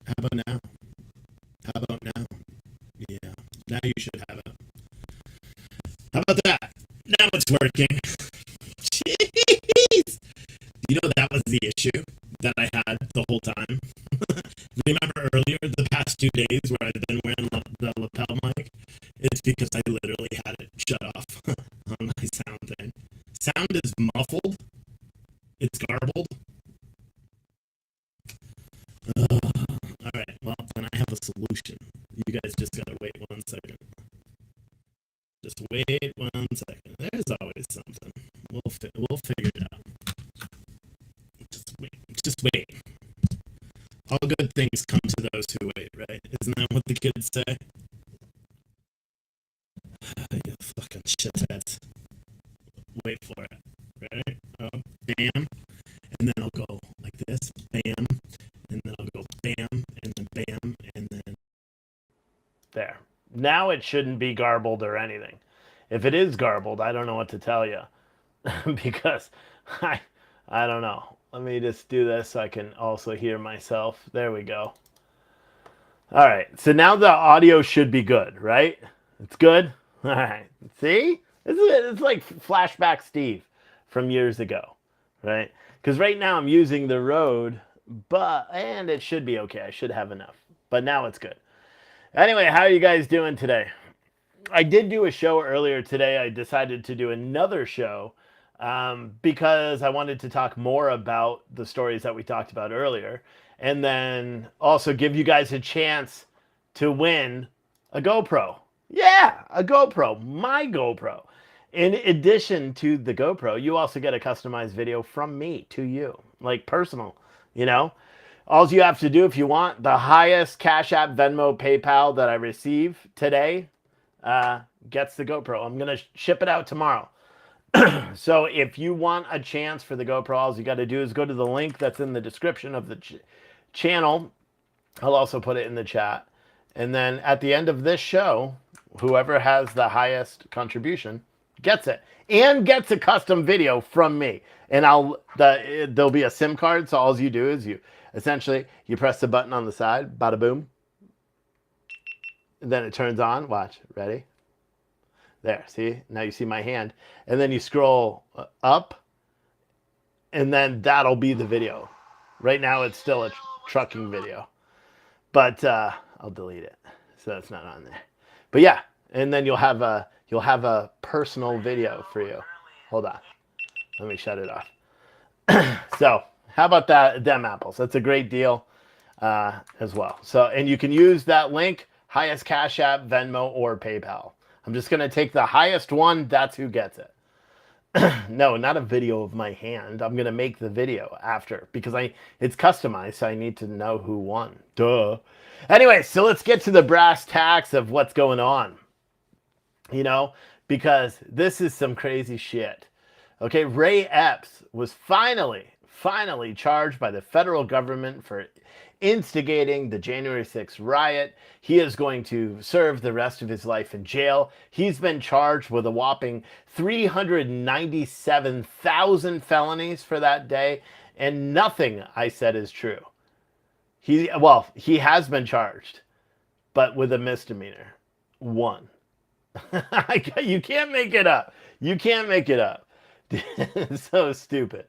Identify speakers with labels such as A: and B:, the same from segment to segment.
A: How about now? How about now? Yeah. Now you should have it. How about that? Now it's working. Jeez. You know that was the issue that I had the whole time. Remember earlier, the past 2 days where I've been wearing the lapel mic? It's because I literally had it shut off on my sound thing. Sound is muffled. It's garbled. All right, well, then I have a solution. You guys just gotta wait 1 second. Just wait 1 second. There's always something. We'll figure it out. Just wait. Just wait. All good things come to those who wait, right? Isn't that what the kids say? You fucking shitheads. Wait for it. Right? Oh, bam. And then I'll go like this. Bam. And then I'll go bam. And then bam. And then.
B: There. Now it shouldn't be garbled or anything. If it is garbled, I don't know what to tell you. Because I don't know. Let me just do this so I can also hear myself. There we go. All right. So now the audio should be good, right? It's good? All right. See? It's like flashback Steve from years ago, right? Because right now I'm using the Rode, and it should be okay. I should have enough. But now it's good. Anyway, how are you guys doing today? I did do a show earlier today. I decided to do another show because I wanted to talk more about the stories that we talked about earlier, and then also give you guys a chance to win a GoPro. Yeah, a GoPro, my GoPro. In addition to the GoPro, you also get a customized video from me to you, like personal, you know? All you have to do if you want, the highest Cash App, Venmo, PayPal that I receive today gets the GoPro. I'm going to ship it out tomorrow. So if you want a chance for the GoPro, all you got to do is go to the link that's in the description of the channel. I'll also put it in the chat. And then at the end of this show, whoever has the highest contribution gets it and gets a custom video from me. And there'll be a SIM card. So all you do is you press the button on the side, bada boom. And then it turns on. Watch, ready? There, see? Now you see my hand. And then you scroll up, and then that'll be the video. Right now it's still a trucking video. But I'll delete it, so it's not on there. But yeah, and then you'll have a personal video for you. Hold on. Let me shut it off. So, how about them apples? That's a great deal as well. So, and you can use that link, highest Cash App, Venmo, or PayPal. I'm just going to take the highest one. That's who gets it. No, not a video of my hand. I'm going to make the video after because it's customized, so I need to know who won. Duh. Anyway, so let's get to the brass tacks of what's going on. You know, because this is some crazy shit. Okay, Ray Epps was finally charged by the federal government for instigating the January 6th riot. He is going to serve the rest of his life in jail. He's been charged with a whopping 397,000 felonies for that day, and nothing I said is true. He has been charged, but with a misdemeanor. 1. You can't make it up. You can't make it up. So stupid.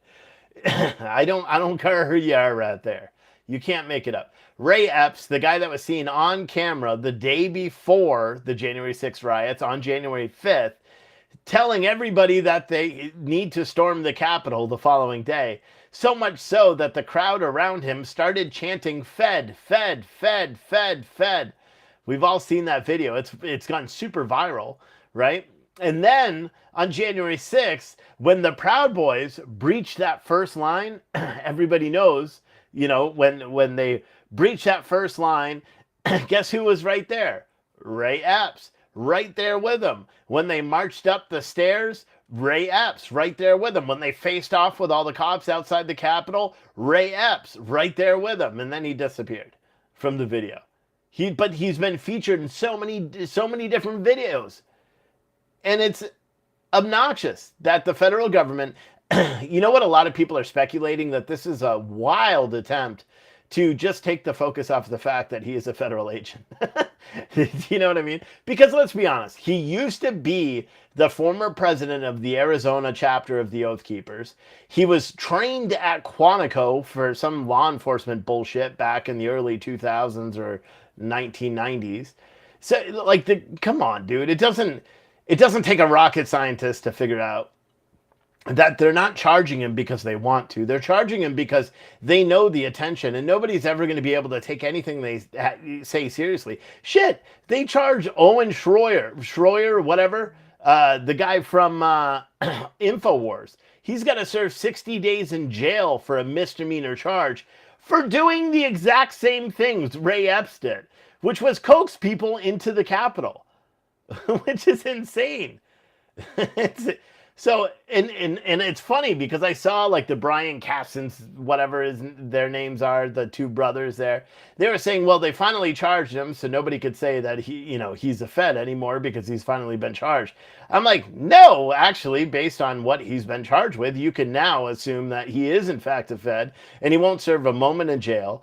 B: I don't care who you are right there. You can't make it up. Ray Epps, the guy that was seen on camera the day before the January 6th riots on January 5th, telling everybody that they need to storm the Capitol the following day. So much so that the crowd around him started chanting, "Fed, Fed, Fed, Fed, Fed." We've all seen that video. It's gone super viral, right? And then on January 6th, when the Proud Boys breached that first line, everybody knows, you know, when they breached that first line, guess who was right there? Ray Epps, right there with them. When they marched up the stairs, Ray Epps, right there with them. When they faced off with all the cops outside the Capitol, Ray Epps, right there with them. And then he disappeared from the video. But he's been featured in so many different videos. And it's obnoxious that the federal government, you know what, a lot of people are speculating that this is a wild attempt to just take the focus off the fact that he is a federal agent. You know what I mean? Because let's be honest, he used to be the former president of the Arizona chapter of the Oath Keepers. He was trained at Quantico for some law enforcement bullshit back in the early 2000s or 1990s. So, like, come on, dude. It doesn't take a rocket scientist to figure out that they're not charging him because they want to. They're charging him because they know the attention, and nobody's ever going to be able to take anything they say seriously. Shit, they charge Owen Schroyer, whatever, the guy from InfoWars. He's got to serve 60 days in jail for a misdemeanor charge for doing the exact same things Ray Epps did, which was coax people into the Capitol, which is insane. So, and it's funny because I saw like the Brian Cassins, whatever their names are, the two brothers there. They were saying, well, they finally charged him, so nobody could say that he's a Fed anymore because he's finally been charged. I'm like, no, actually, based on what he's been charged with, you can now assume that he is in fact a Fed and he won't serve a moment in jail.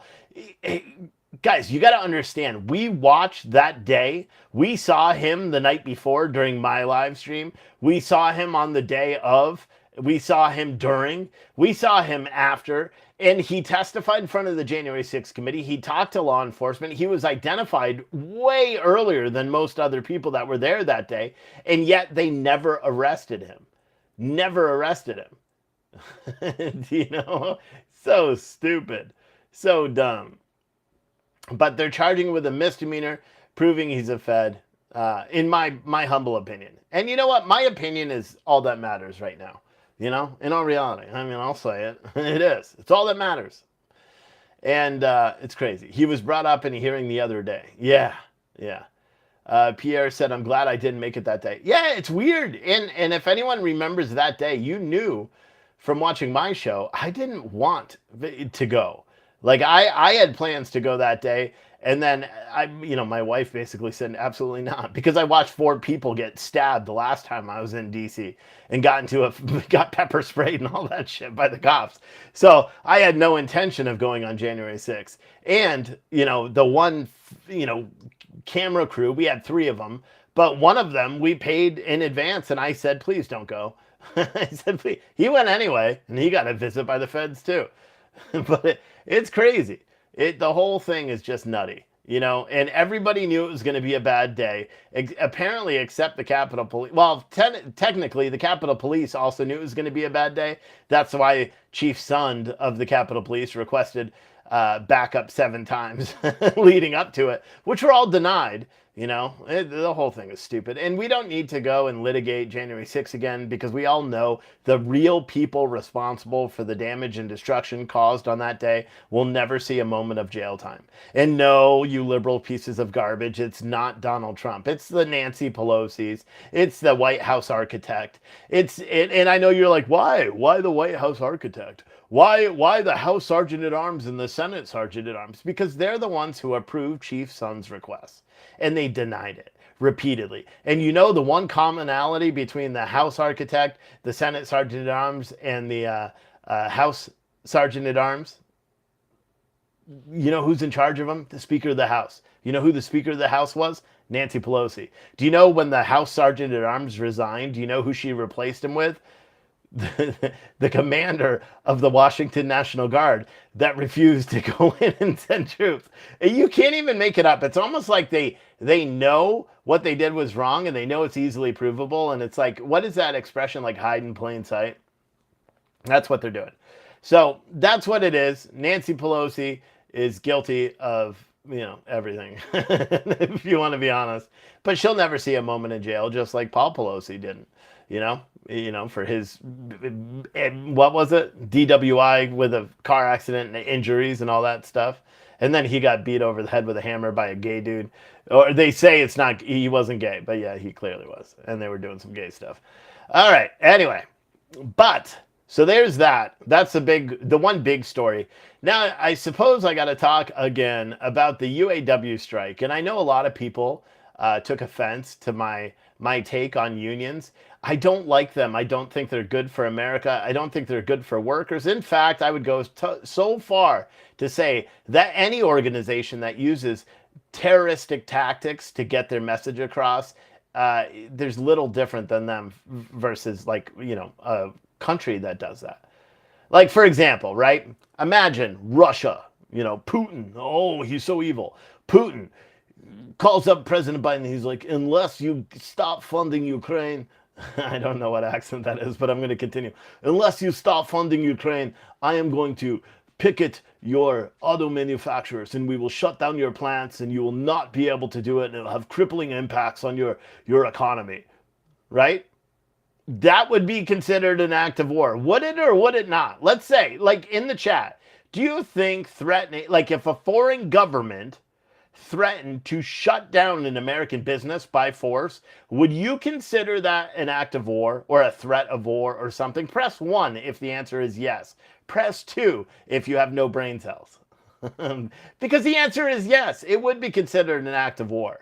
B: Guys, you got to understand, we watched that day. We saw him the night before during my live stream. We saw him on the day of. We saw him during. We saw him after. And he testified in front of the January 6th committee. He talked to law enforcement. He was identified way earlier than most other people that were there that day. And yet they never arrested him. Never arrested him. So stupid. So dumb. But they're charging him with a misdemeanor, proving he's a Fed, in my humble opinion. And you know what? My opinion is all that matters right now. In all reality. I mean, I'll say it. It is. It's all that matters. And it's crazy. He was brought up in a hearing the other day. Yeah. Pierre said, I'm glad I didn't make it that day. Yeah, it's weird. And if anyone remembers that day, you knew from watching my show, I didn't want to go. Like I had plans to go that day, and then my wife basically said absolutely not, because I watched 4 people get stabbed the last time I was in DC and got pepper sprayed and all that shit by the cops. So I had no intention of going on January 6th. And the one camera crew, we had 3 of them, but one of them we paid in advance, and I said, please don't go. I said, please. He went anyway, and he got a visit by the feds too. But it's crazy. The whole thing is just nutty, and everybody knew it was going to be a bad day, apparently, except the Capitol Police. Well, technically, the Capitol Police also knew it was going to be a bad day. That's why Chief Sund of the Capitol Police requested backup 7 times leading up to it, which were all denied. The whole thing is stupid. And we don't need to go and litigate January 6th again, because we all know the real people responsible for the damage and destruction caused on that day will never see a moment of jail time. And no, you liberal pieces of garbage, it's not Donald Trump. It's the Nancy Pelosi's. It's the White House architect. And I know you're like, why? Why the White House architect? Why the House Sergeant at Arms and the Senate Sergeant at Arms? Because they're the ones who approved Chief Sund's requests. And they denied it repeatedly. And the one commonality between the House Architect, the Senate Sergeant at Arms, and the House Sergeant at Arms? You know who's in charge of them? The Speaker of the House. You know who the Speaker of the House was? Nancy Pelosi. Do you know when the House Sergeant at Arms resigned, do you know who she replaced him with? The commander of the Washington National Guard that refused to go in and send troops. You can't even make it up. It's almost like they know what they did was wrong, and they know it's easily provable. And it's like, what is that expression, like hide in plain sight? That's what they're doing. So that's what it is. Nancy Pelosi is guilty of everything, if you want to be honest. But she'll never see a moment in jail, just like Paul Pelosi didn't. For his, what was it? DWI with a car accident and injuries and all that stuff. And then he got beat over the head with a hammer by a gay dude. Or they say he wasn't gay, but yeah, he clearly was. And they were doing some gay stuff. All right. Anyway, so there's that. That's the one big story. Now, I suppose I got to talk again about the UAW strike. And I know a lot of people took offense to my take on unions. I don't like them. I don't think they're good for America. I don't think they're good for workers. In fact, I would go so far to say that any organization that uses terroristic tactics to get their message across, there's little different than them versus like, a country that does that. Like, for example, right? Imagine Russia, Putin. Oh, he's so evil. Putin calls up President Biden. He's like, unless you stop funding Ukraine, I don't know what accent that is, but I'm going to continue. Unless you stop funding Ukraine, I am going to picket your auto manufacturers and we will shut down your plants and you will not be able to do it and it'll have crippling impacts on your economy, right? That would be considered an act of war. Would it or would it not? Let's say, like in the chat, do you think threatening, like if a foreign government threatened to shut down an American business by force, would you consider that an act of war or a threat of war or something? Press 1 if the answer is yes. Press 2 if you have no brain cells. Because the answer is yes, it would be considered an act of war.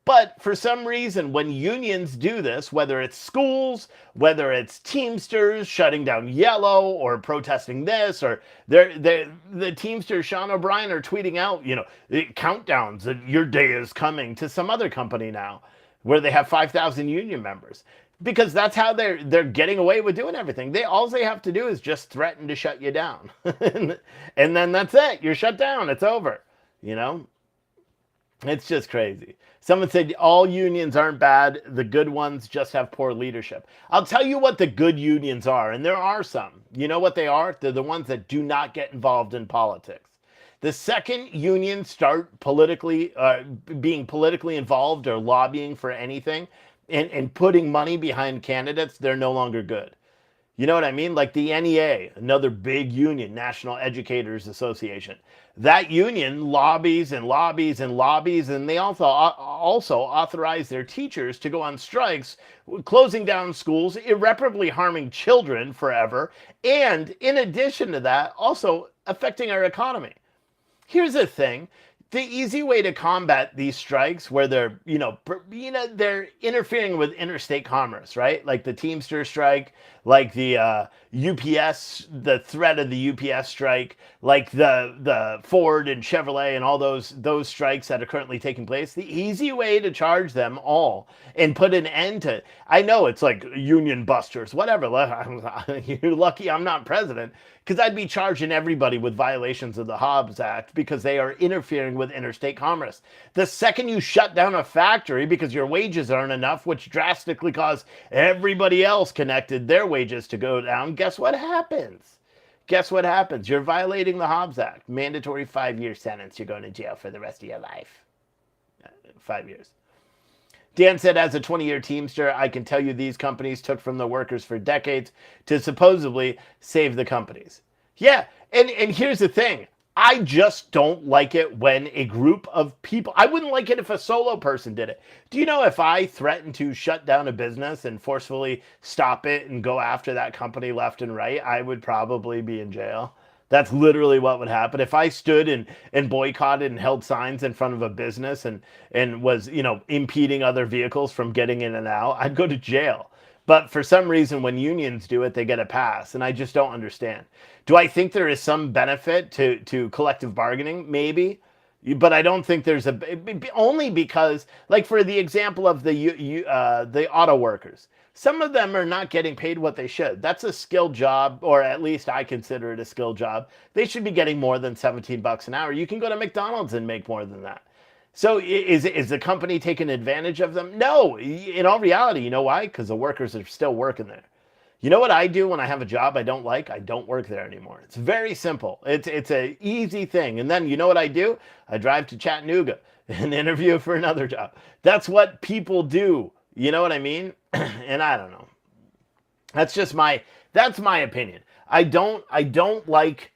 B: But for some reason, when unions do this, whether it's schools, whether it's Teamsters shutting down Yellow or protesting this, or the Teamsters, Sean O'Brien, are tweeting out, countdowns that your day is coming to some other company now where they have 5,000 union members. Because that's how they're getting away with doing everything. All they have to do is just threaten to shut you down. And then that's it. You're shut down. It's over. It's just crazy. Someone said all unions aren't bad. The good ones just have poor leadership. I'll tell you what the good unions are, and there are some. You know what they are? They're the ones that do not get involved in politics. The second unions start being politically involved or lobbying for anything and putting money behind candidates, they're no longer good. You know what I mean? Like the NEA, another big union, National Educators Association. That union lobbies and lobbies and lobbies, and they also authorize their teachers to go on strikes, closing down schools, irreparably harming children forever, and in addition to that, also affecting our economy. Here's the thing. The easy way to combat these strikes where they're, they're interfering with interstate commerce, right? Like the Teamster strike, like the UPS, the threat of the UPS strike, like the Ford and Chevrolet and all those strikes that are currently taking place. The easy way to charge them all and put an end to, I know it's like union busters, whatever. You're lucky I'm not president, because I'd be charging everybody with violations of the Hobbs Act because they are interfering with interstate commerce. The second you shut down a factory because your wages aren't enough, which drastically cause everybody else connected their wages to go down, guess what happens? Guess what happens? You're violating the Hobbs Act. Mandatory 5-year sentence. You're going to jail for the rest of your life. 5 years. Dan said, as a 20-year Teamster, I can tell you these companies took from the workers for decades to supposedly save the companies. Yeah, and here's the thing. I just don't like it when a group of people, I wouldn't like it if a solo person did it. Do you know if I threatened to shut down a business and forcefully stop it and go after that company left and right, I would probably be in jail. That's literally what would happen. If I stood and boycotted and held signs in front of a business and was, impeding other vehicles from getting in and out, I'd go to jail. But for some reason, when unions do it, they get a pass. And I just don't understand. Do I think there is some benefit to collective bargaining? Maybe. But I don't think there's only because, like for the example of the auto workers, some of them are not getting paid what they should. That's a skilled job, or at least I consider it a skilled job. They should be getting more than $17 an hour. You can go to McDonald's and make more than that. So is the company taking advantage of them? No. In all reality, you know why? Because the workers are still working there. You know what I do when I have a job I don't like? I don't work there anymore. It's very simple. It's an easy thing. And then you know what I do? I drive to Chattanooga and interview for another job. That's what people do. You know what I mean? And I don't know. That's my opinion. I don't like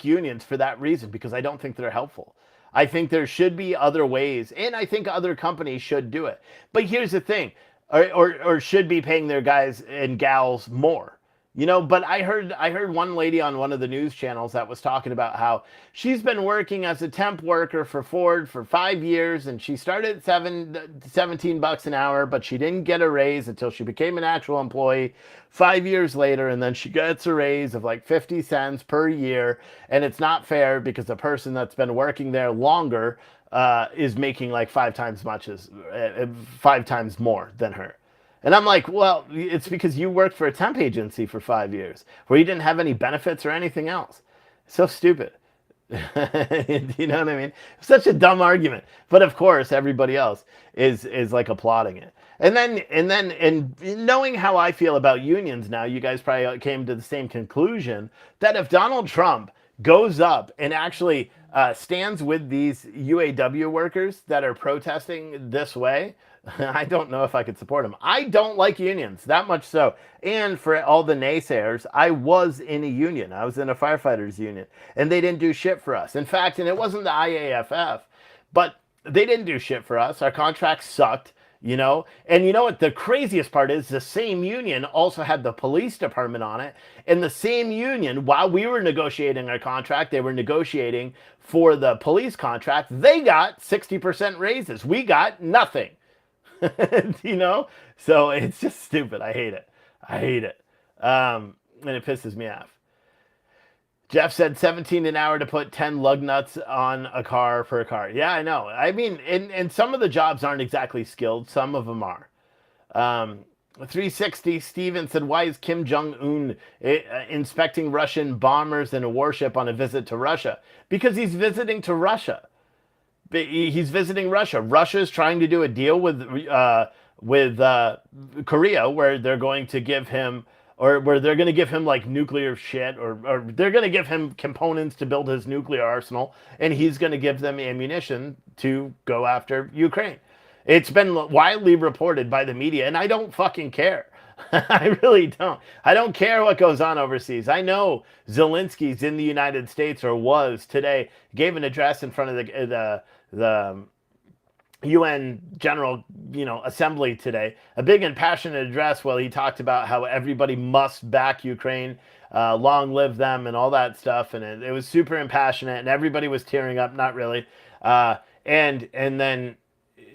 B: unions for that reason, because I don't think they're helpful. I think there should be other ways, and I think other companies should do it. But here's the thing, or should be paying their guys and gals more. But I heard one lady on one of the news channels that was talking about how she's been working as a temp worker for Ford for 5 years, and she started at 17 bucks an hour, but she didn't get a raise until she became an actual employee 5 years later, and then she gets a raise of like 50 cents per year, and it's not fair because the person that's been working there longer is making like 5 times more than her. And I'm like, well, it's because you worked for a temp agency for 5 years where you didn't have any benefits or anything else. So stupid. You know what I mean? Such a dumb argument. But of course, everybody else is like applauding it. And knowing how I feel about unions now, you guys probably came to the same conclusion that if Donald Trump goes up and actually stands with these UAW workers that are protesting this way, I don't know if I could support him. I don't like unions, that much so. And for all the naysayers, I was in a union. I was in a firefighters union, and they didn't do shit for us. In fact, and it wasn't the IAFF, but they didn't do shit for us. Our contracts sucked. And you know what the craziest part is? The same union also had the police department on it, and the same union, while we were negotiating our contract, they were negotiating for the police contract. They got 60% raises. We got nothing. So it's just stupid. I hate it. And it pisses me off. Jeff said 17 an hour to put 10 lug nuts on a car per car. Yeah, I know. I mean, and some of the jobs aren't exactly skilled. Some of them are. 360 Steven said, why is Kim Jong-un inspecting Russian bombers in a warship on a visit to Russia? Because he's visiting to Russia. He's visiting Russia. Russia is trying to do a deal with Korea, where they're going to give him, or where they're going to give him like nuclear shit, or they're going to give him components to build his nuclear arsenal, and he's going to give them ammunition to go after Ukraine. It's been widely reported by the media, and I don't fucking care. I really don't. I don't care what goes on overseas. I know Zelensky's in the United States, or was today, gave an address in front of the UN General, Assembly today. A big and passionate address where he talked about how everybody must back Ukraine, long live them, and all that stuff. And it was super impassionate, and everybody was tearing up. Not really. And then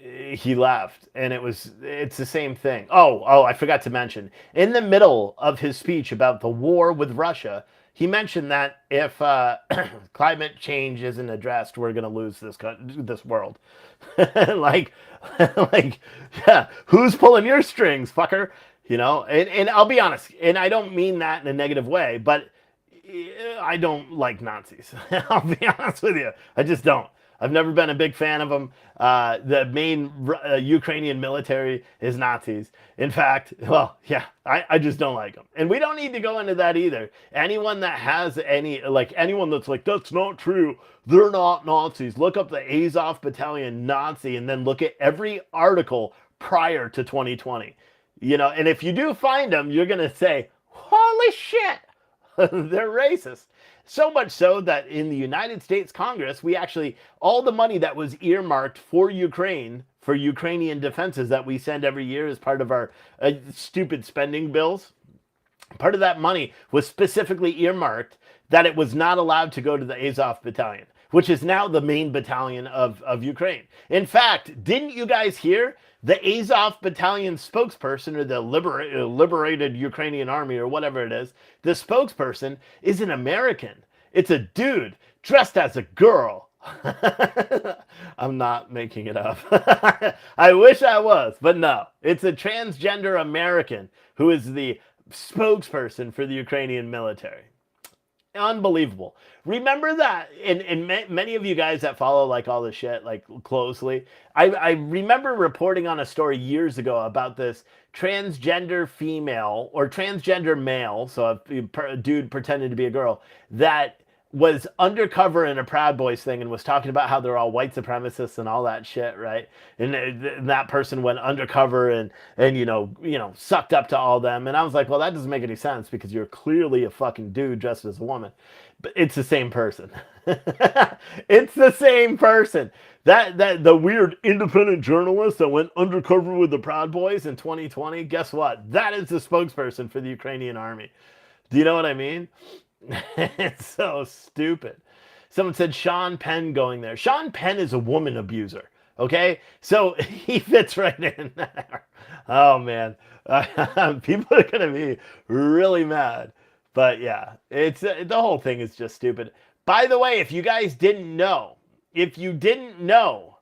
B: he left, and it's the same thing. Oh, I forgot to mention, in the middle of his speech about the war with Russia, he mentioned that if climate change isn't addressed, we're going to lose this world. like, yeah, who's pulling your strings, fucker? And I'll be honest, and I don't mean that in a negative way, but I don't like Nazis. I'll be honest with you. I just don't. I've never been a big fan of them. The main Ukrainian military is Nazis. In fact, well, yeah, I just don't like them. And we don't need to go into that either. Anyone that has anyone that's like, that's not true, they're not Nazis. Look up the Azov Battalion Nazi, and then look at every article prior to 2020. And if you do find them, you're going to say, holy shit, they're racist. So much so that in the United States Congress, we actually, all the money that was earmarked for Ukraine, for Ukrainian defenses that we send every year as part of our stupid spending bills, part of that money was specifically earmarked that it was not allowed to go to the Azov Battalion, which is now the main battalion of Ukraine. In fact, didn't you guys hear the Azov Battalion spokesperson, or the liberated Ukrainian army, or whatever it is, the spokesperson is an American. It's a dude dressed as a girl. I'm not making it up. I wish I was, but no. It's a transgender American who is the spokesperson for the Ukrainian military. Unbelievable. Remember that, and many of you guys that follow like all this shit like closely, I remember reporting on a story years ago about this transgender female or transgender male, so a dude pretending to be a girl, that was undercover in a Proud Boys thing and was talking about how they're all white supremacists and all that shit, right? And that person went undercover and sucked up to all them. And I was like, well, that doesn't make any sense because you're clearly a fucking dude dressed as a woman. But it's the same person. It's the same person. That the weird independent journalist that went undercover with the Proud Boys in 2020, guess what? That is the spokesperson for the Ukrainian army. Do you know what I mean? It's so stupid. Someone said Sean Penn going there. Sean Penn is a woman abuser. Okay, so he fits right in there. Oh man, people are gonna be really mad. But yeah, it's the whole thing is just stupid. By the way, if you guys didn't know, if you didn't know,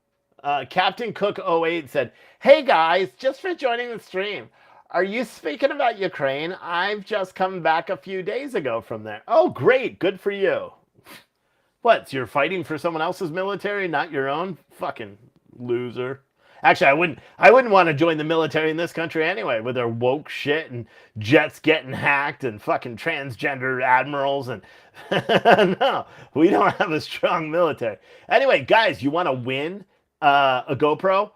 B: Captain Cook 08 said, "Hey guys, just for joining the stream. Are you speaking about Ukraine? I've just come back a few days ago from there." Oh, great. Good for you. What? You're fighting for someone else's military, not your own? Fucking loser. Actually, I wouldn't want to join the military in this country anyway, with their woke shit and jets getting hacked and fucking transgender admirals and no, we don't have a strong military. Anyway, guys, you want to win a GoPro?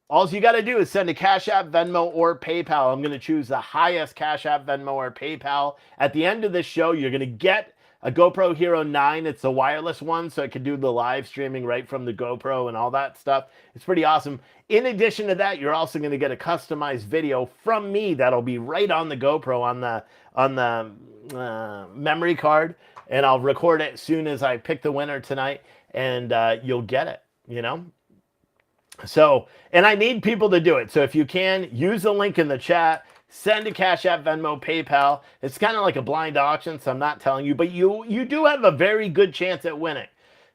B: All you got to do is send a Cash App, Venmo, or PayPal. I'm going to choose the highest Cash App, Venmo, or PayPal. At the end of this show, you're going to get a GoPro Hero 9. It's the wireless one, so it can do the live streaming right from the GoPro and all that stuff. It's pretty awesome. In addition to that, you're also going to get a customized video from me that'll be right on the GoPro on the memory card, and I'll record it as soon as I pick the winner tonight, and you'll get it, you know? So, and I need people to do it. So if you can, use the link in the chat, send a Cash App, Venmo, PayPal. It's kind of like a blind auction, so I'm not telling you, but you do have a very good chance at winning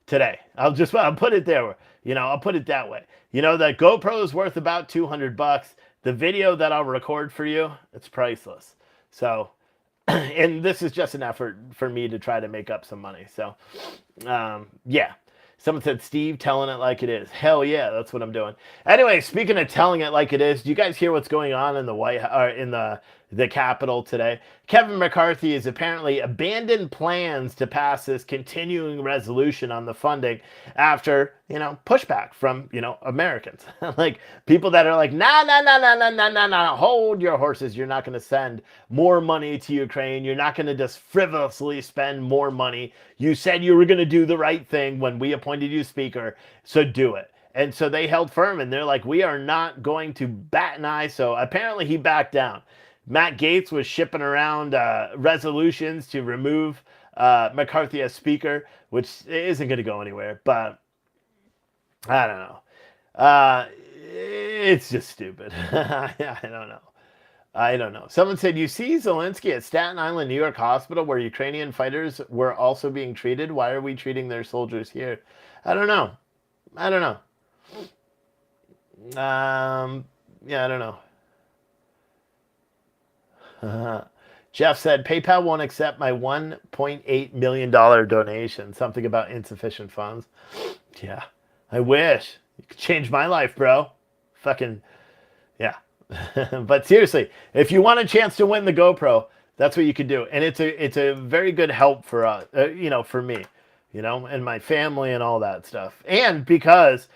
B: today. I'll put it there. You know, I'll put it that way. You know, the GoPro is worth about $200. The video that I'll record for you, it's priceless. So, and this is just an effort for me to try to make up some money. So, yeah. Someone said, Steve, telling it like it is. Hell yeah, that's what I'm doing. Anyway, speaking of telling it like it is, do you guys hear what's going on in the in the Capitol today? Kevin McCarthy has apparently abandoned plans to pass this continuing resolution on the funding after, you know, pushback from, you know, Americans. Like people that are like, nah, hold your horses. You're not going to send more money to Ukraine. You're not going to just frivolously spend more money. You said you were going to do the right thing when we appointed you speaker, so do it. And so they held firm, and they're like, we are not going to bat an eye. So apparently he backed down. Matt Gaetz was shipping around resolutions to remove McCarthy as speaker, which isn't going to go anywhere. But I don't know. It's just stupid. I don't know. I don't know. Someone said, you see Zelensky at Staten Island, New York hospital where Ukrainian fighters were also being treated. Why are we treating their soldiers here? I don't know. I don't know. Yeah, I don't know. Jeff said, PayPal won't accept my $1.8 million donation. Something about insufficient funds. Yeah, I wish. You could change my life, bro. Fucking, yeah. But seriously, if you want a chance to win the GoPro, that's what you could do. And it's a very good help for us, you know, for me, you know, and my family and all that stuff. And because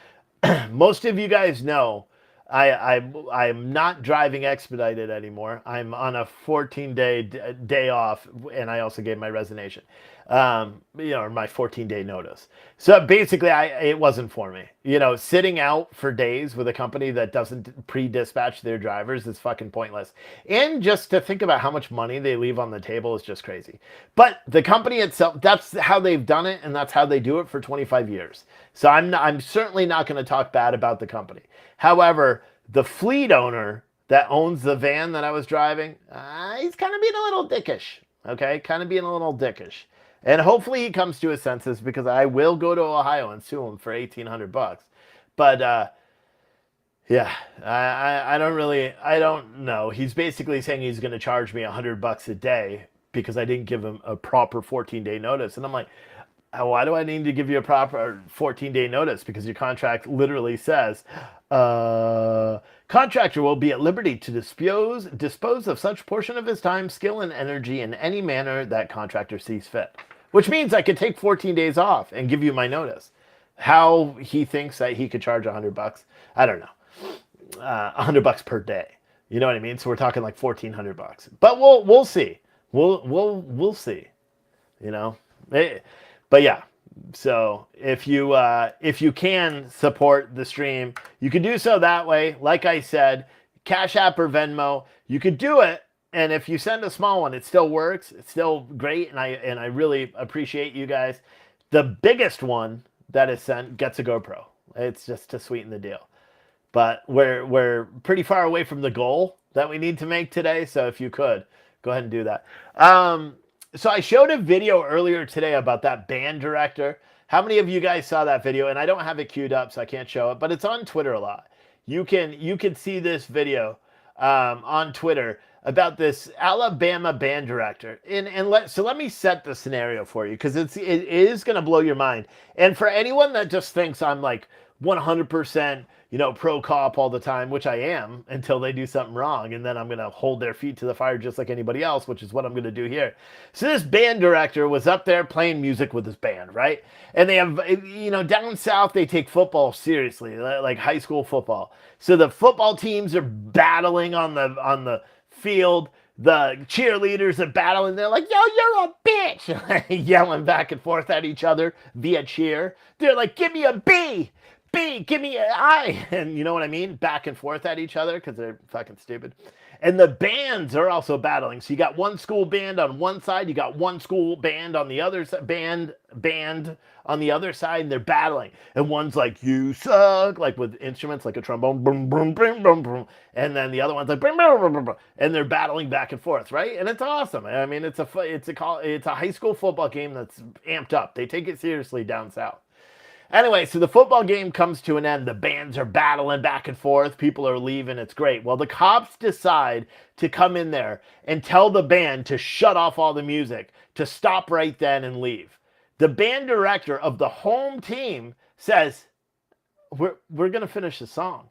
B: most of you guys know, I'm not driving expedited anymore. I'm on a 14-day off, and I also gave my resignation, you know, or my 14-day notice. So basically, it wasn't for me. You know, sitting out for days with a company that doesn't pre-dispatch their drivers is fucking pointless. And just to think about how much money they leave on the table is just crazy. But the company itself, that's how they've done it, and that's how they do it for 25 years. So I'm certainly not going to talk bad about the company. However, the fleet owner that owns the van that I was driving, he's kind of being a little dickish, okay? Kind of being a little dickish. And hopefully he comes to his senses, because I will go to Ohio and sue him for $1,800. But, yeah, I don't know. He's basically saying he's going to charge me $100 a day because I didn't give him a proper 14-day notice. And I'm like, why do I need to give you a proper 14-day notice? Because your contract literally says, contractor will be at liberty to dispose of such portion of his time, skill, and energy in any manner that contractor sees fit. Which means I could take 14 days off and give you my notice. How he thinks that he could charge $100, I don't know. $100 per day. You know what I mean? So we're talking like $1,400. But we'll see. We'll see. You know. But yeah, so if you can support the stream, you can do so that way. Like I said, Cash App or Venmo, you could do it And if you send a small one, it still works. It's still great, and I really appreciate you guys. The biggest one that is sent gets a GoPro. It's just to sweeten the deal. But we're pretty far away from the goal that we need to make today. So if you could go ahead and do that. So I showed a video earlier today about that band director. How many of you guys saw that video? And I don't have it queued up, so I can't show it, but it's on Twitter a lot. You can see this video on Twitter about this Alabama band director. So let me set the scenario for you, because it is going to blow your mind. And for anyone that just thinks I'm like 100%, pro cop all the time, which I am until they do something wrong, and then I'm going to hold their feet to the fire just like anybody else, which is what I'm going to do here. So this band director was up there playing music with his band, right? And they have, down south, they take football seriously, like high school football. So the football teams are battling on the field. The cheerleaders are battling. They're like, yo, you're a bitch. Yelling back and forth at each other via cheer. They're like, give me a B. B, give me an I. And you know what I mean? Back and forth at each other because they're fucking stupid. And the bands are also battling. So you got one school band on one side. You got one school band on the other side. Band on the other side. And they're battling. And one's like, you suck. Like with instruments like a trombone. Boom, boom, boom, boom, boom. And then the other one's like, boom, boom, boom, boom. And they're battling back and forth, right? And it's awesome. I mean, it's a high school football game that's amped up. They take it seriously down south. Anyway, so the football game comes to an end. The bands are battling back and forth. People are leaving. It's great. Well, the cops decide to come in there and tell the band to shut off all the music, to stop right then and leave. The band director of the home team says, we're going to finish the song.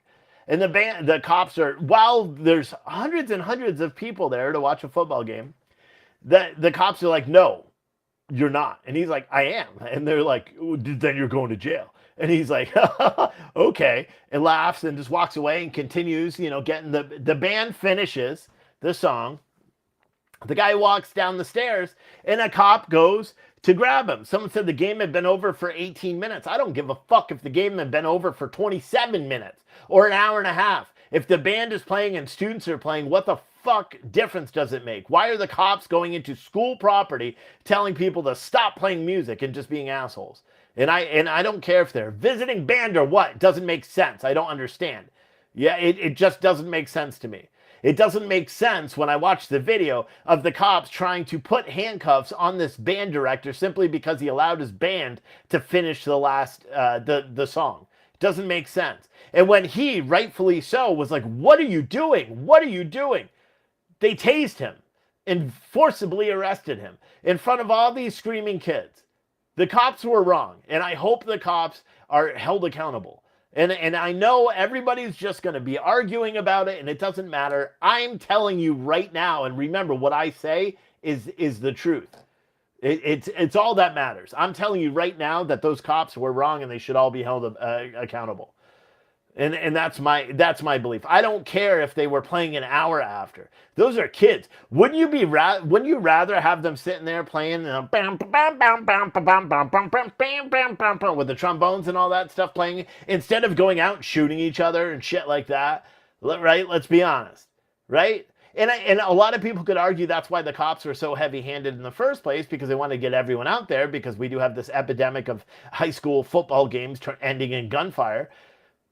B: And the cops are, while there's hundreds and hundreds of people there to watch a football game, the cops are like, no, you're not. And he's like, I am. And they're like, then you're going to jail. And he's like, okay, and laughs and just walks away and continues, getting the band finishes the song. The guy walks down the stairs and a cop goes to grab him. Someone said the game had been over for 18 minutes. I don't give a fuck if the game had been over for 27 minutes or an hour and a half. If the band is playing and students are playing, what the fuck difference does it make? Why are the cops going into school property telling people to stop playing music and just being assholes? And I don't care if they're visiting band or what. It doesn't make sense. I don't understand. Yeah, it just doesn't make sense to me. It doesn't make sense when I watch the video of the cops trying to put handcuffs on this band director simply because he allowed his band to finish the last the song. It doesn't make sense. And when he, rightfully so, was like, what are you doing? What are you doing? They tased him and forcibly arrested him in front of all these screaming kids. The cops were wrong, and I hope the cops are held accountable. And I know everybody's just going to be arguing about it, and it doesn't matter. I'm telling you right now, and remember, what I say is the truth. It's all that matters. I'm telling you right now that those cops were wrong, and they should all be held accountable. And that's my belief. I don't care if they were playing an hour after. Those are kids. Wouldn't you rather have them sitting there playing with the trombones and all that stuff playing instead of going out and shooting each other and shit like that? Right? Let's be honest. Right? And a lot of people could argue that's why the cops were so heavy-handed in the first place, because they want to get everyone out there, because we do have this epidemic of high school football games ending in gunfire.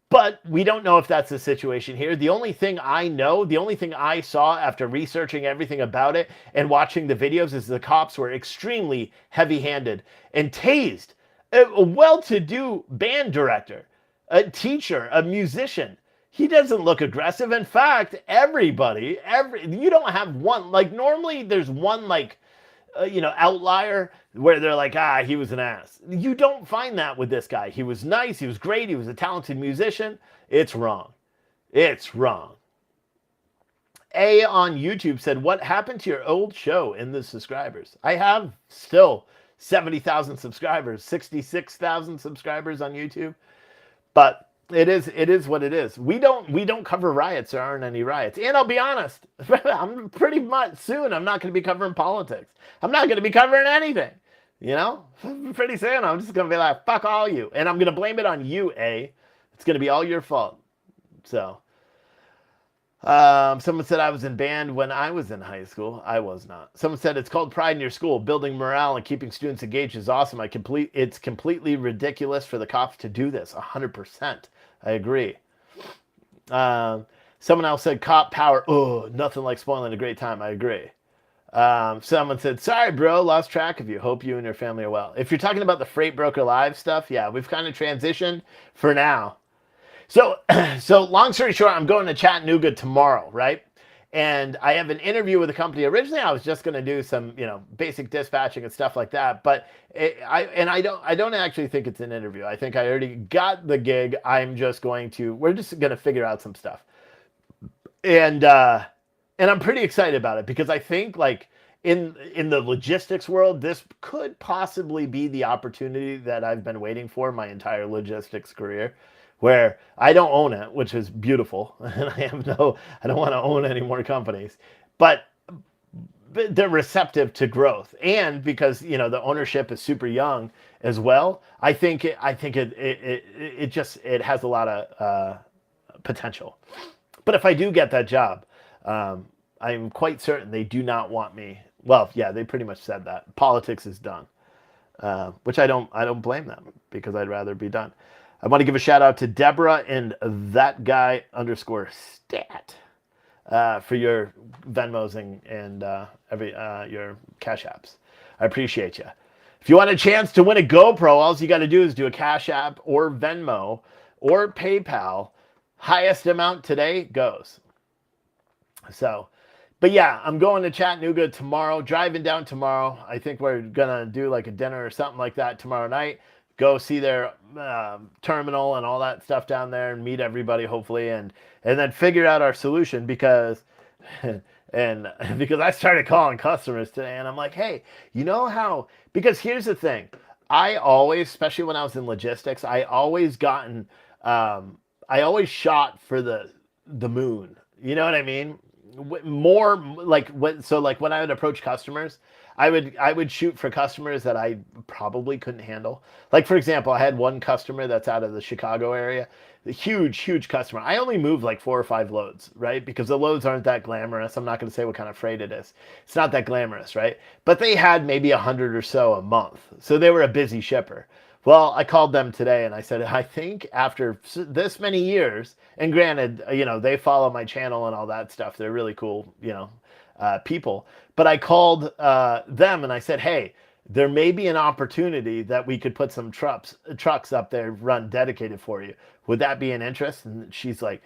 B: But we don't know if that's the situation here. The only thing I know, the only thing I saw after researching everything about it and watching the videos is the cops were extremely heavy-handed and tased a well-to-do band director, a teacher, a musician. He doesn't look aggressive. In fact, you don't have one, like normally there's one outlier where they're like, he was an ass. You don't find that with this guy. He was nice. He was great. He was a talented musician. It's wrong. It's wrong. A on YouTube said, what happened to your old show in the subscribers? I have still 70,000 subscribers, 66,000 subscribers on YouTube. But it is what it is. We don't cover riots. There aren't any riots. And I'll be honest, I'm pretty much soon I'm not going to be covering politics. I'm not going to be covering anything. Pretty soon I'm just going to be like, fuck all you. And I'm going to blame it on you, A. It's going to be all your fault. So, Someone said I was in band when I was in high school. I was not. Someone said it's called pride in your school. Building morale and keeping students engaged is awesome. It's completely ridiculous for the cops to do this. 100%. I agree. Um, Someone else said cop power. Oh, nothing like spoiling a great time. I agree. Someone said, sorry, bro, lost track of you. Hope you and your family are well. If you're talking about the Freight Broker Live stuff, yeah, we've kind of transitioned for now. So, so long story short, I'm going to Chattanooga tomorrow, right? And I have an interview with a company. Originally, I was just going to do some, basic dispatching and stuff like that. But I don't actually think it's an interview. I think I already got the gig. We're just going to figure out some stuff, and I'm pretty excited about it because I think like in the logistics world, this could possibly be the opportunity that I've been waiting for my entire logistics career, where I don't own it, which is beautiful, and I don't want to own any more companies, but they're receptive to growth, and because the ownership is super young as well. It has a lot of potential. But if I do get that job, I'm quite certain they do not want me. Well, yeah, they pretty much said that politics is done, which I don't blame them because I'd rather be done. I want to give a shout out to Deborah and that guy _ stat for your Venmos and your Cash Apps. I appreciate you. If you want a chance to win a GoPro, all you got to do is do a Cash App or Venmo or PayPal. Highest amount today goes. So, but yeah, I'm going to Chattanooga tomorrow, driving down tomorrow. I think we're going to do like a dinner or something like that tomorrow night. Go see their terminal and all that stuff down there and meet everybody, hopefully, and then figure out our solution because because I started calling customers today and I'm like, hey, you know how, because here's the thing. I always, especially when I was in logistics, I always shot for the moon. You know what I mean? More like when I would approach customers, I would shoot for customers that I probably couldn't handle. Like, for example, I had one customer that's out of the Chicago area, a huge customer. I only moved like 4 or 5 loads, right? Because the loads aren't that glamorous. I'm not going to say what kind of freight it is. It's not that glamorous, right? But they had maybe 100 or so a month. So they were a busy shipper. Well, I called them today and I said, I think after this many years, and granted, they follow my channel and all that stuff. They're really cool, people. But I called them and I said, hey, there may be an opportunity that we could put some trucks up there, run dedicated for you. Would that be an interest? And she's like,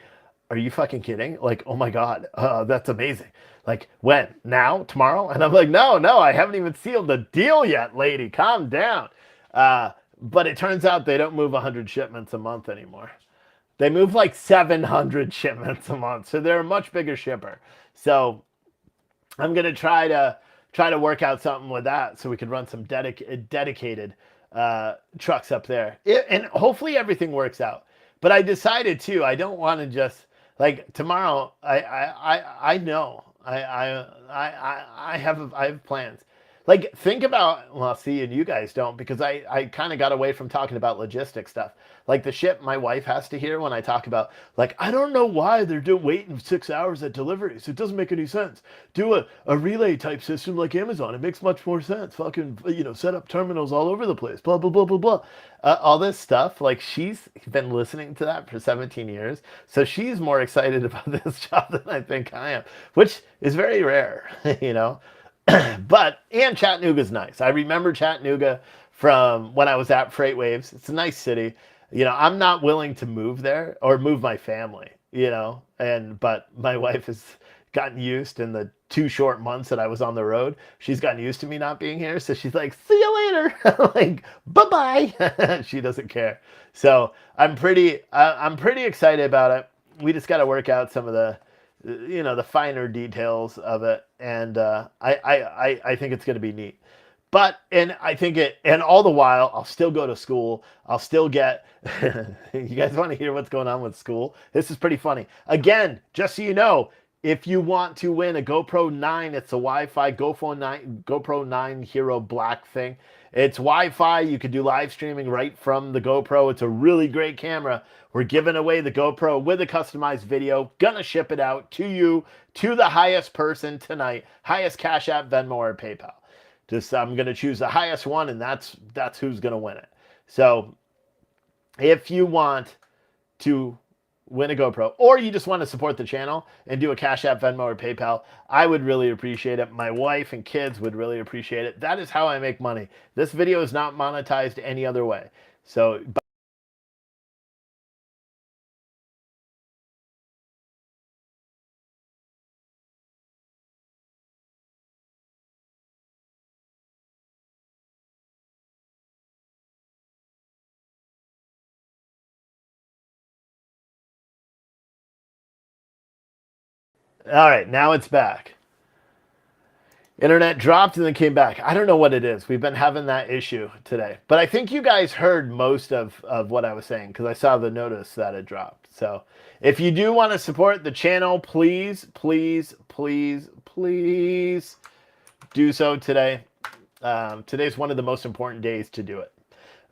B: are you fucking kidding? Like, oh my God, that's amazing. Like, when? Now? Tomorrow? And I'm like, no, I haven't even sealed the deal yet, lady. Calm down. But it turns out they don't move 100 shipments a month anymore. They move like 700 shipments a month. So they're a much bigger shipper. So I'm going to try to work out something with that so we could run some dedicated trucks up there. And hopefully everything works out. But I decided too, I don't want to just like tomorrow. I know I have plans. Like, think about, well, see, and you guys don't, because I kind of got away from talking about logistics stuff. Like the shit my wife has to hear when I talk about, like, I don't know why they're waiting 6 hours at deliveries. It doesn't make any sense. Do a relay type system like Amazon. It makes much more sense. Fucking, set up terminals all over the place. Blah, blah, blah, blah, blah. All this stuff, like, she's been listening to that for 17 years. So she's more excited about this job than I think I am, which is very rare, And Chattanooga's nice. I remember Chattanooga from when I was at Freight Waves. It's a nice city. I'm not willing to move there or move my family, but my wife has gotten used in the 2 short months that I was on the road. She's gotten used to me not being here. So she's like, see you later. Like, bye-bye. She doesn't care. So I'm pretty excited about it. We just got to work out some of the finer details of it, and I think it's going to be neat. But and all the while I'll still go to school. I'll still get. You guys want to hear what's going on with school? This is pretty funny. Again, just so you know, If you want to win a GoPro 9, it's a Wi-Fi GoPro 9 Hero Black thing. It's Wi-Fi. You can do live streaming right from the GoPro. It's a really great camera. We're giving away the GoPro with a customized video. Gonna ship it out to you, to the highest person tonight. Highest Cash App, Venmo, or PayPal. Just I'm gonna choose the highest one, and that's who's gonna win it. So if you want to win a GoPro, or you just want to support the channel and do a Cash App, Venmo, or PayPal, I would really appreciate it. My wife and kids would really appreciate it. That is how I make money. This video is not monetized any other way. So all right, now it's back. Internet dropped and then came back. I don't know what it is. We've been having that issue today. But I think you guys heard most of what I was saying because I saw the notice that it dropped. So if you do want to support the channel, please, please, please, please do so today. Today's one of the most important days to do it.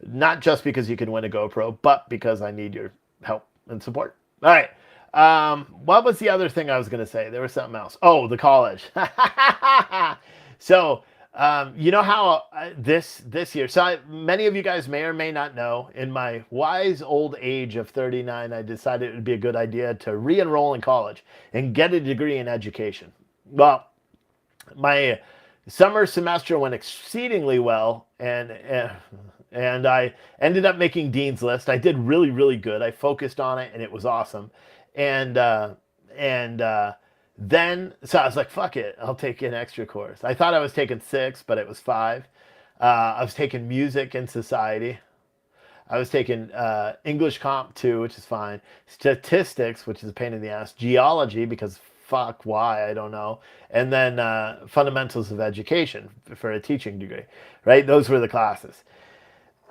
B: Not just because you can win a GoPro, but because I need your help and support. All right. What was the other thing I was going to say? There was something else. Oh, the college. So, you know how this year, many of you guys may or may not know, in my wise old age of 39, I decided it would be a good idea to re-enroll in college and get a degree in education. Well, my summer semester went exceedingly well, and I ended up making Dean's List. I did really, really good. I focused on it, and it was awesome. And then, so I was like, fuck it, I'll take an extra course. I thought I was taking 6, but it was 5. I was taking music and society. I was taking English Comp 2, which is fine. Statistics, which is a pain in the ass. Geology, because fuck, why, I don't know. And then fundamentals of education for a teaching degree, right? Those were the classes.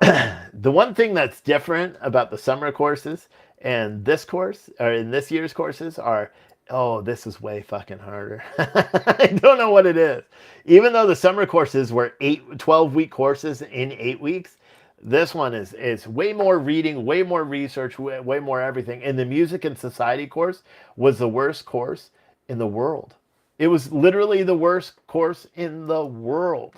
B: The one thing that's different about the summer courses and this course, or in this year's courses, are, oh, this is way fucking harder. I don't know what it is. Even though the summer courses were 12-week courses in 8 weeks, this one is way more reading, way more research, way more everything. And the music and society course was the worst course in the world. It was literally the worst course in the world.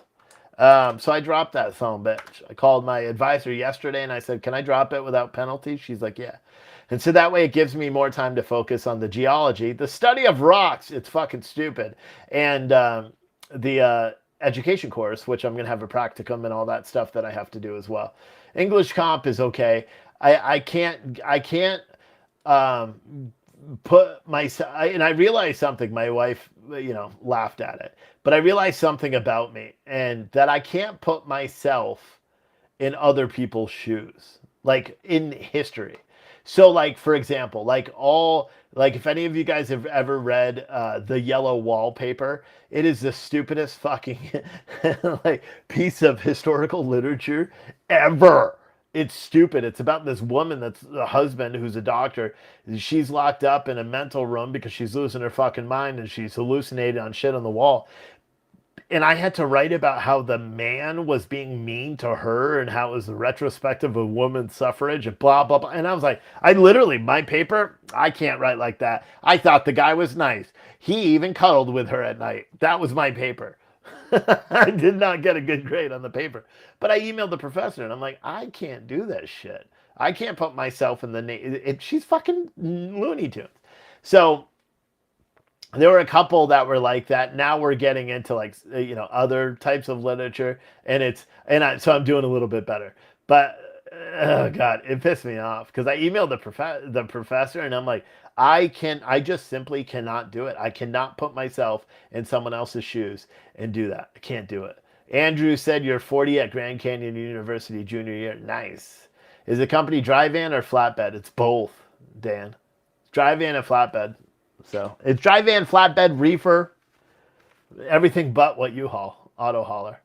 B: So I dropped that son of a bitch. I called my advisor yesterday and I said, can I drop it without penalty? She's like, yeah. And so that way it gives me more time to focus on the geology, the study of rocks. It's fucking stupid. And the education course, which I'm going to have a practicum and all that stuff that I have to do as well. English Comp is okay. I can't put myself, and I realized something. My wife, laughed at it, but I realized something about me, and that I can't put myself in other people's shoes, like in history. So, like, for example, if any of you guys have ever read The Yellow Wallpaper, it is the stupidest fucking like piece of historical literature ever. It's stupid. It's about this woman that's the husband who's a doctor. She's locked up in a mental room because she's losing her fucking mind and she's hallucinating on shit on the wall. And I had to write about how the man was being mean to her and how it was the retrospective of women's suffrage and blah, blah, blah. And I was like, my paper, I can't write like that. I thought the guy was nice. He even cuddled with her at night. That was my paper. I did not get a good grade on the paper. But I emailed the professor and I'm like, I can't do that shit. I can't put myself in the name. She's fucking Looney Tunes. So there were a couple that were like that. Now we're getting into other types of literature, and so I'm doing a little bit better. But oh god, it pissed me off because I emailed the professor, and I'm like, I just simply cannot do it. I cannot put myself in someone else's shoes and do that. I can't do it. Andrew said you're 40 at Grand Canyon University junior year. Nice. Is the company dry van or flatbed? It's both, Dan. Dry van and flatbed. So it's dry van, flatbed, reefer, everything but what you haul, auto hauler.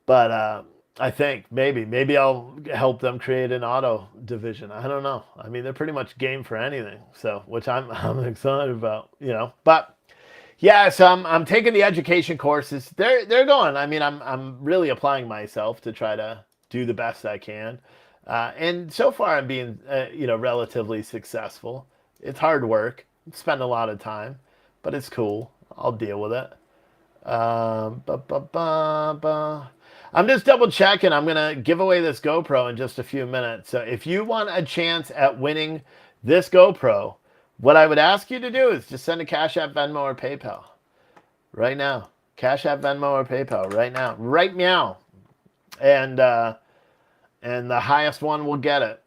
B: But I think maybe I'll help them create an auto division. I don't know. I mean, they're pretty much game for anything, so which I'm excited about, But yeah, so I'm taking the education courses. They're going. I mean, I'm really applying myself to try to do the best I can, and so far I'm being relatively successful. It's hard work. Spend a lot of time, but it's cool. I'll deal with it. Ba, ba, ba, ba. I'm just double checking. I'm going to give away this GoPro in just a few minutes. So if you want a chance at winning this GoPro, what I would ask you to do is just send a Cash App, Venmo, or PayPal right now. Cash App, Venmo, or PayPal right now. Right meow. And the highest one will get it.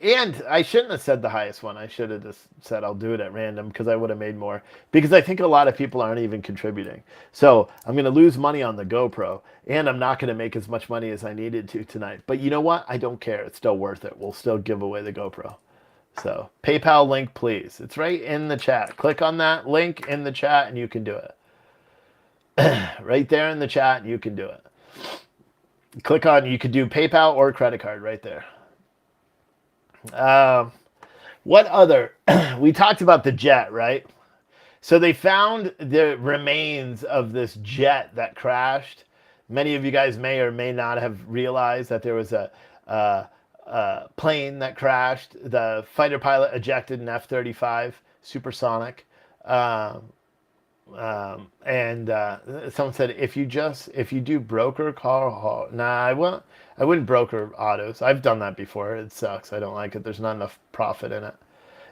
B: And I shouldn't have said the highest one. I should have just said I'll do it at random because I would have made more. Because I think a lot of people aren't even contributing. So I'm going to lose money on the GoPro. And I'm not going to make as much money as I needed to tonight. But you know what? I don't care. It's still worth it. We'll still give away the GoPro. So PayPal link, please. It's right in the chat. Click on that link in the chat and you can do it. Right there in the chat and you can do it. Click on, you could do PayPal or credit card right there. What other? We talked about the jet, right? So they found the remains of this jet that crashed. Many of you guys may or may not have realized that there was a plane that crashed. The fighter pilot ejected an F-35 supersonic. And someone said, if you do broker car, nah, I wouldn't broker autos. I've done that before. It sucks. I don't like it. There's not enough profit in it.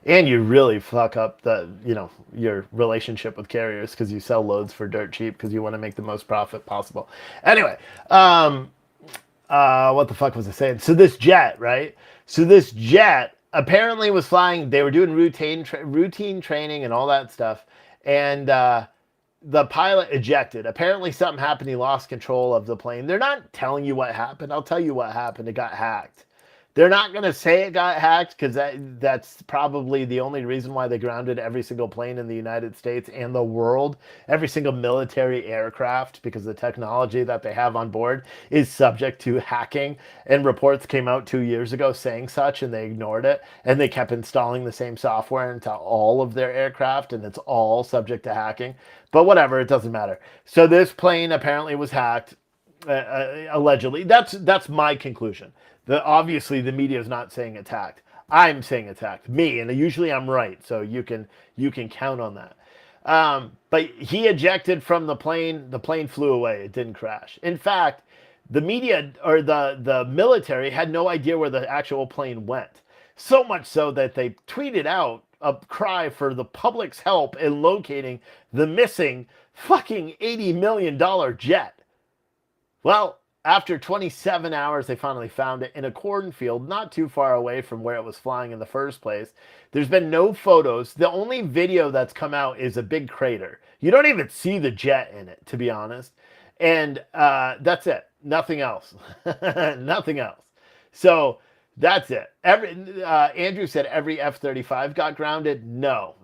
B: And you really fuck up your relationship with carriers because you sell loads for dirt cheap because you want to make the most profit possible. Anyway, what the fuck was I saying? So this jet, right? So this jet apparently was flying. They were doing routine training and all that stuff. And the pilot ejected. Apparently something happened. He lost control of the plane. They're not telling you what happened. I'll tell you what happened. It got hacked. They're not going to say it got hacked because that's probably the only reason why they grounded every single plane in the United States and the world, every single military aircraft, because the technology that they have on board is subject to hacking. And reports came out 2 years ago saying such, and they ignored it. And they kept installing the same software into all of their aircraft, and it's all subject to hacking. But whatever, it doesn't matter. So this plane apparently was hacked, allegedly. That's my conclusion. Obviously, the media is not saying attacked. I'm saying attacked. Me, and usually I'm right, so you can count on that. But he ejected from the plane. The plane flew away. It didn't crash. In fact, the media or the military had no idea where the actual plane went. So much so that they tweeted out a cry for the public's help in locating the missing fucking $80 million jet. Well, after 27 hours, they finally found it in a cornfield not too far away from where it was flying in the first place. There's been no photos. The only video that's come out is a big crater. You don't even see the jet in it, to be honest. And that's it. Nothing else. Nothing else. So that's it. Andrew said every F-35 got grounded. No,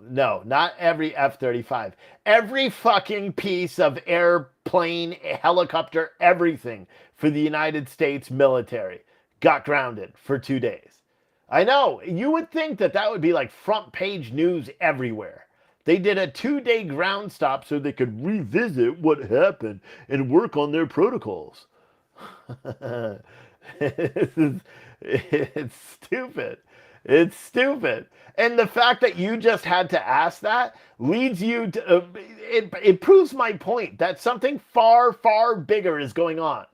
B: not every F-35. Every fucking piece of airplane, helicopter, everything for the United States military got grounded for 2 days. I know. You would think that would be like front page news everywhere. They did a 2-day ground stop so they could revisit what happened and work on their protocols. It's stupid. It's stupid. And the fact that you just had to ask that leads you to, it proves my point that something far, far bigger is going on.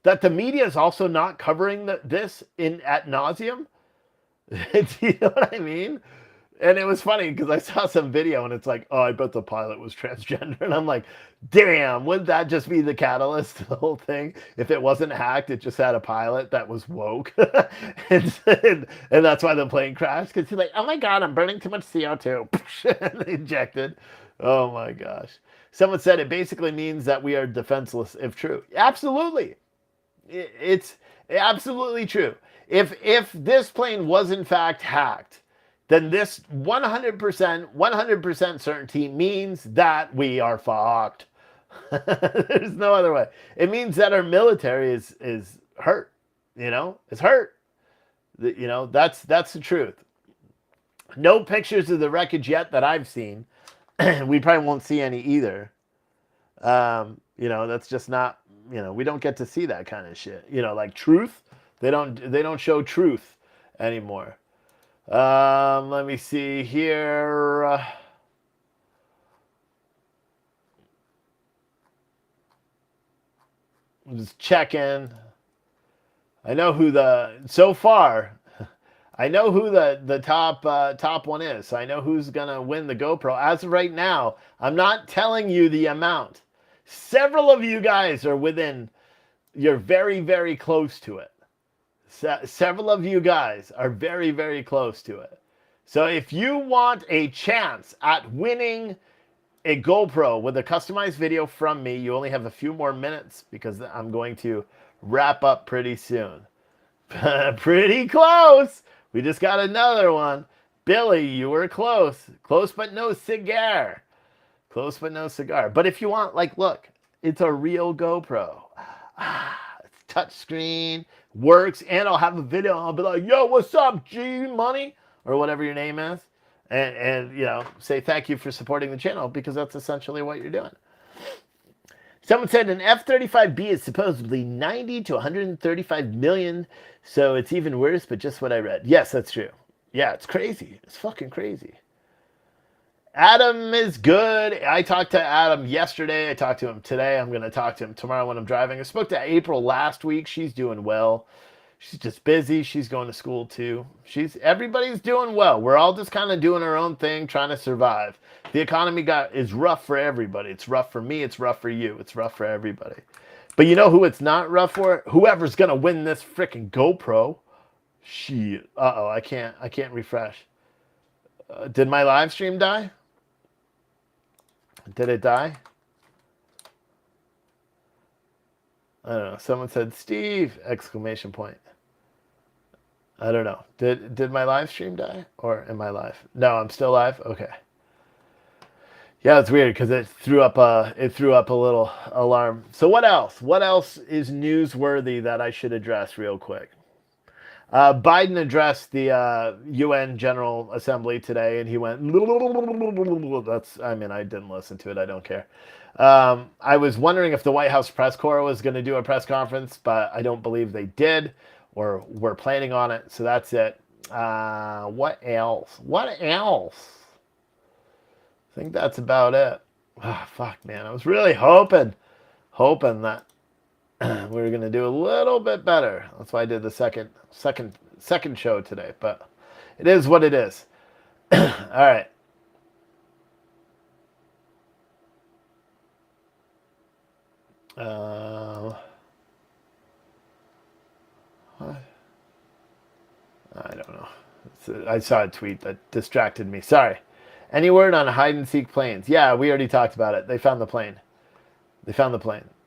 B: That the media is also not covering this ad nauseum. You know what I mean? And it was funny because I saw some video and it's like, oh, I bet the pilot was transgender. And I'm like, damn, wouldn't that just be the catalyst to the whole thing? If it wasn't hacked, it just had a pilot that was woke. and that's why the plane crashed. Because he's like, oh my God, I'm burning too much CO2. And they ejected. Oh my gosh. Someone said it basically means that we are defenseless if true. Absolutely. It's absolutely true. If this plane was in fact hacked, then this 100% certainty means that we are fucked. There's no other way. It means that our military is hurt. It's hurt. That's the truth. No pictures of the wreckage yet that I've seen. We probably won't see any either. That's just not. We don't get to see that kind of shit. Like truth. They don't show truth anymore. Let me see here. Just checking. I know who so far. I know who the top one is. So I know who's gonna win the GoPro. As of right now, I'm not telling you the amount. Several of you guys are within. You're very, very close to it. Several of you guys are very, very close to it. So if you want a chance at winning a GoPro with a customized video from me, you only have a few more minutes because I'm going to wrap up pretty soon. Pretty close. We just got another one. Billy, you were close. Close but no cigar. Close but no cigar. But if you want, look, it's a real GoPro. It's touchscreen, works, and I'll have a video. I'll be like, yo, what's up, G Money? Or whatever your name is. And say thank you for supporting the channel because that's essentially what you're doing. Someone said an F-35B is supposedly 90 to 135 million, so it's even worse, but just what I read. Yes, that's true. Yeah, it's crazy. It's fucking crazy. Adam is good. I talked to Adam yesterday. I talked to him today. I'm going to talk to him tomorrow when I'm driving. I spoke to April last week. She's doing well. She's just busy. She's going to school too. Everybody's doing well. We're all just kind of doing our own thing, trying to survive. The economy is rough for everybody. It's rough for me. It's rough for you. It's rough for everybody. But you know who it's not rough for? Whoever's gonna win this freaking GoPro. Shit. Uh-oh. I can't refresh. Did my live stream die? Did it die? I don't know. Someone said Steve! Exclamation point. I don't know. Did my live stream die? Or am I live? No, I'm still live? Okay. Yeah, it's weird because it threw up a little alarm. So what else? What else is newsworthy that I should address real quick? Biden addressed the UN General Assembly today, and he went. I didn't listen to it. I don't care. I was wondering if the White House press corps was going to do a press conference, but I don't believe they did, or were planning on it. So that's it. What else? What else? I think that's about it. Oh, fuck, man. I was really hoping that we were going to do a little bit better. That's why I did the second show today. But it is what it is. All right. I don't know. I saw a tweet that distracted me. Sorry. Any word on hide-and-seek planes? Yeah, we already talked about it. They found the plane.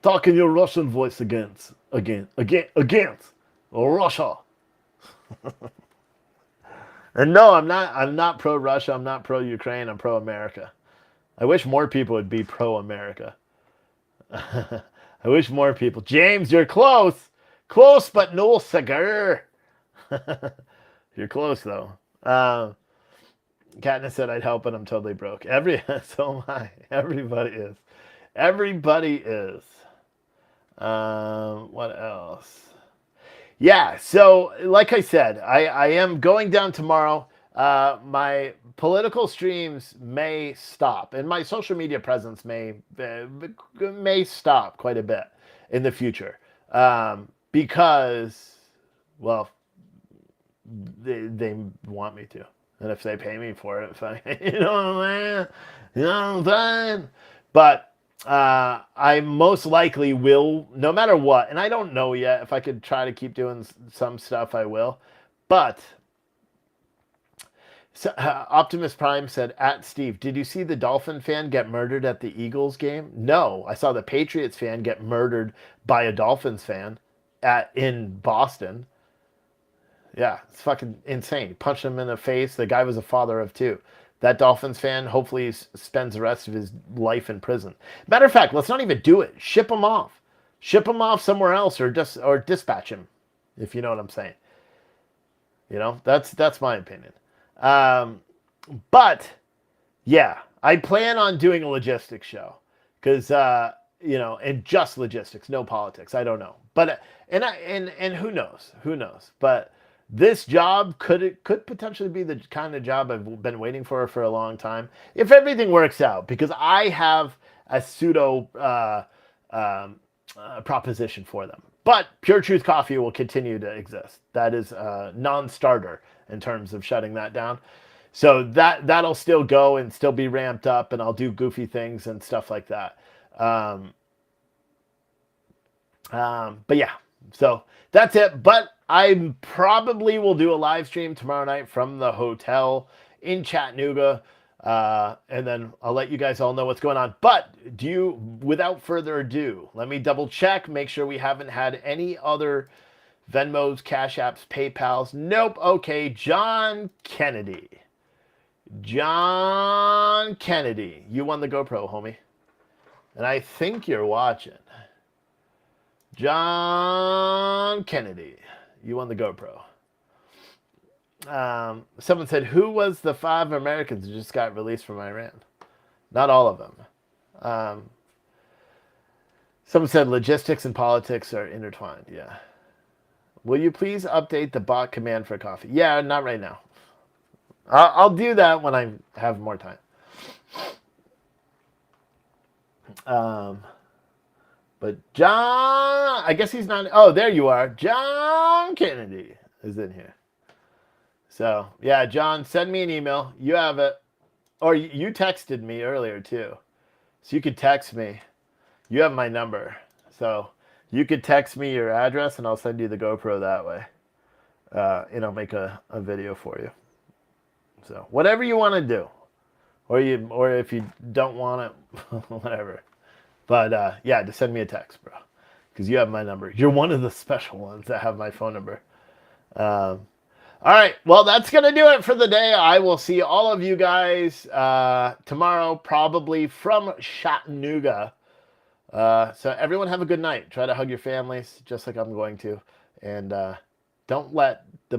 B: Talk in your Russian voice against Russia. And no, I'm not pro-Russia. I'm not pro-Ukraine. I'm pro-America. I wish more people would be pro-America. I wish more people. James, you're close. Close, but no cigar. You're close, though. Katniss said I'd help, but I'm totally broke. So am I. Everybody is. What else? Yeah, so like I said, I am going down tomorrow. My political streams may stop, and my social media presence may stop quite a bit in the future, because, well, they want me to. And if they pay me for it, fine. You know what I'm saying? But I most likely will, no matter what. And I don't know yet. If I could try to keep doing some stuff, I will. But Optimus Prime said, at Steve, did you see the Dolphin fan get murdered at the Eagles game? No. I saw the Patriots fan get murdered by a Dolphins fan in Boston. Yeah, it's fucking insane. Punched him in the face. The guy was a father of two. That Dolphins fan hopefully spends the rest of his life in prison. Matter of fact, let's not even do it. Ship him off. Ship him off somewhere else, or dispatch him, if you know what I'm saying. That's my opinion. Um, but yeah, I plan on doing a logistics show because and just logistics, no politics. I don't know, but and who knows? Who knows? But this job could potentially be the kind of job I've been waiting for a long time if everything works out. Because I have a pseudo proposition for them. But Pure Truth Coffee will continue to exist. That is a non-starter in terms of shutting that down. So that'll still go and still be ramped up, and I'll do goofy things and stuff like that. But yeah, so that's it. But I probably will do a live stream tomorrow night from the hotel in Chattanooga. And then I'll let you guys all know what's going on. But without further ado, let me double check, make sure we haven't had any other Venmos, Cash Apps, PayPals. Nope. Okay. John Kennedy, you won the GoPro, homie. And I think you're watching. John Kennedy, you won the GoPro. Someone said, who was the 5 Americans who just got released from Iran? Not all of them. Someone said logistics and politics are intertwined. Yeah. Will you please update the bot command for coffee? Yeah, not right now. I'll do that when I have more time. But John, I guess he's not. Oh, there you are. John Kennedy is in here. So, yeah, John, send me an email. You have it. Or you texted me earlier, too. So you could text me. You have my number. So you could text me your address, and I'll send you the GoPro that way. And I'll make a video for you. So whatever you want to do. Or if you don't want it, whatever. But, yeah, just send me a text, bro. Because you have my number. You're one of the special ones that have my phone number. All right. Well, that's going to do it for the day. I will see all of you guys tomorrow, probably from Chattanooga. So everyone have a good night. Try to hug your families, just like I'm going to. And don't let the